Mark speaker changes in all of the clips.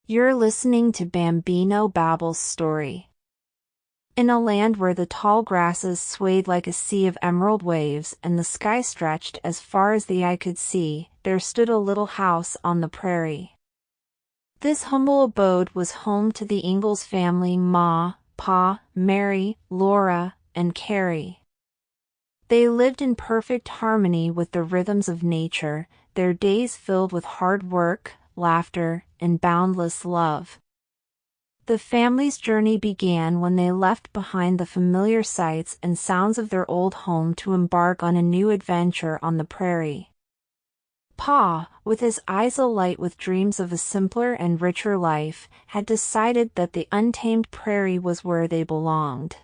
Speaker 1: You're listening to BambinoBabble's story. In a land where the tall grasses swayed like a sea of emerald waves and the sky stretched as far as the eye could see, there stood a little house on the prairie. This humble abode was home to the Ingalls family: Ma, Pa, Mary, Laura, and Carrie. They lived in perfect harmony with the rhythms of nature, their days filled with hard work, laughter, and boundless love. The family's journey began when they left behind the familiar sights and sounds of their old home to embark on a new adventure on the prairie. Pa, with his eyes alight with dreams of a simpler and richer life, had decided that the untamed prairie was where they belonged.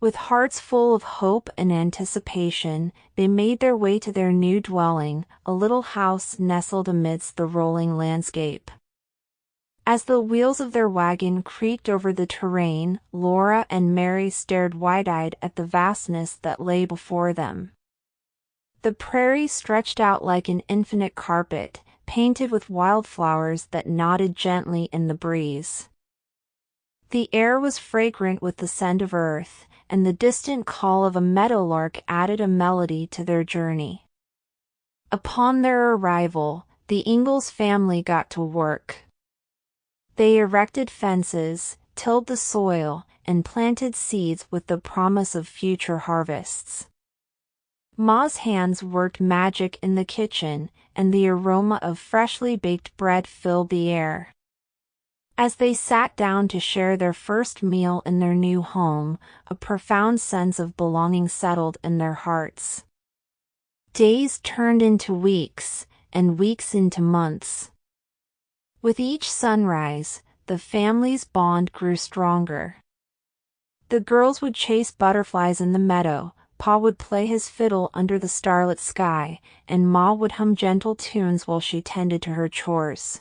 Speaker 1: With hearts full of hope and anticipation, they made their way to their new dwelling, a little house nestled amidst the rolling landscape. As the wheels of their wagon creaked over the terrain, Laura and Mary stared wide-eyed at the vastness that lay before them. The prairie stretched out like an infinite carpet, painted with wildflowers that nodded gently in the breeze. The air was fragrant with the scent of earth, and the distant call of a meadowlark added a melody to their journey. Upon their arrival, the Ingalls family got to work. They erected fences, tilled the soil, and planted seeds with the promise of future harvests. Ma's hands worked magic in the kitchen, and the aroma of freshly baked bread filled the air. As they sat down to share their first meal in their new home, a profound sense of belonging settled in their hearts. Days turned into weeks, and weeks into months. With each sunrise, the family's bond grew stronger. The girls would chase butterflies in the meadow, Pa would play his fiddle under the starlit sky, and Ma would hum gentle tunes while she tended to her chores.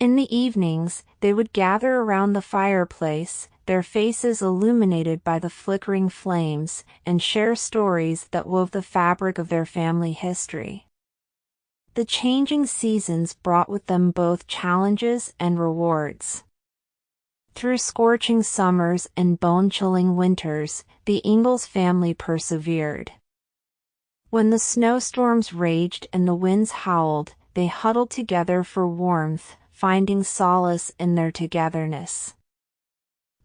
Speaker 1: In the evenings, they would gather around the fireplace, their faces illuminated by the flickering flames, and share stories that wove the fabric of their family history. The changing seasons brought with them both challenges and rewards. Through scorching summers and bone-chilling winters, the Ingalls family persevered. When the snowstorms raged and the winds howled, they huddled together for warmth, finding solace in their togetherness.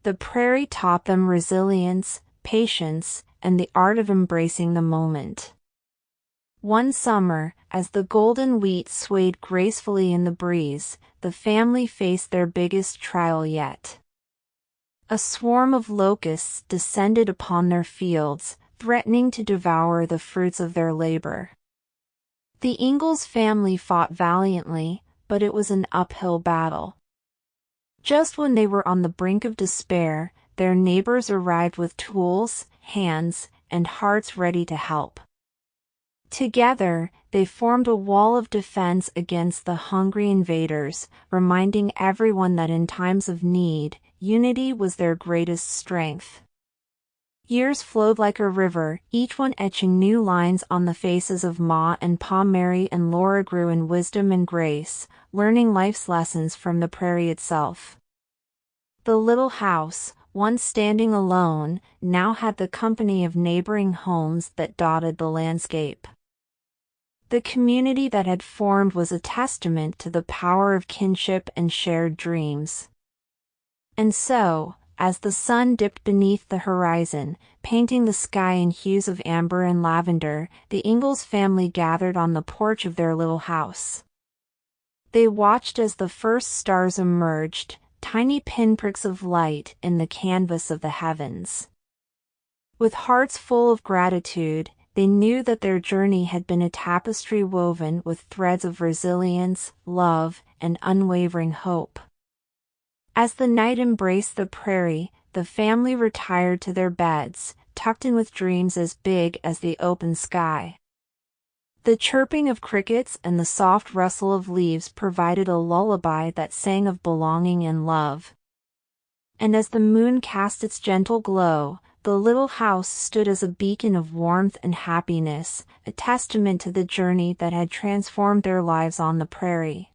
Speaker 1: The prairie taught them resilience, patience, and the art of embracing the moment. One summer, as the golden wheat swayed gracefully in the breeze, the family faced their biggest trial yet. A swarm of locusts descended upon their fields, threatening to devour the fruits of their labor. The Ingalls family fought valiantly, but it was an uphill battle. Just when they were on the brink of despair, their neighbors arrived with tools, hands, and hearts ready to help. Together, they formed a wall of defense against the hungry invaders, reminding everyone that in times of need, unity was their greatest strength. Years flowed like a river, each one etching new lines on the faces of Ma and Pa. Mary and Laura grew in wisdom and grace, learning life's lessons from the prairie itself. The little house, once standing alone, now had the company of neighboring homes that dotted the landscape. The community that had formed was a testament to the power of kinship and shared dreams. And so, as the sun dipped beneath the horizon, painting the sky in hues of amber and lavender, the Ingalls family gathered on the porch of their little house. They watched as the first stars emerged, tiny pinpricks of light in the canvas of the heavens. With hearts full of gratitude, they knew that their journey had been a tapestry woven with threads of resilience, love, and unwavering hope. As the night embraced the prairie, the family retired to their beds, tucked in with dreams as big as the open sky. The chirping of crickets and the soft rustle of leaves provided a lullaby that sang of belonging and love. And as the moon cast its gentle glow, the little house stood as a beacon of warmth and happiness, a testament to the journey that had transformed their lives on the prairie.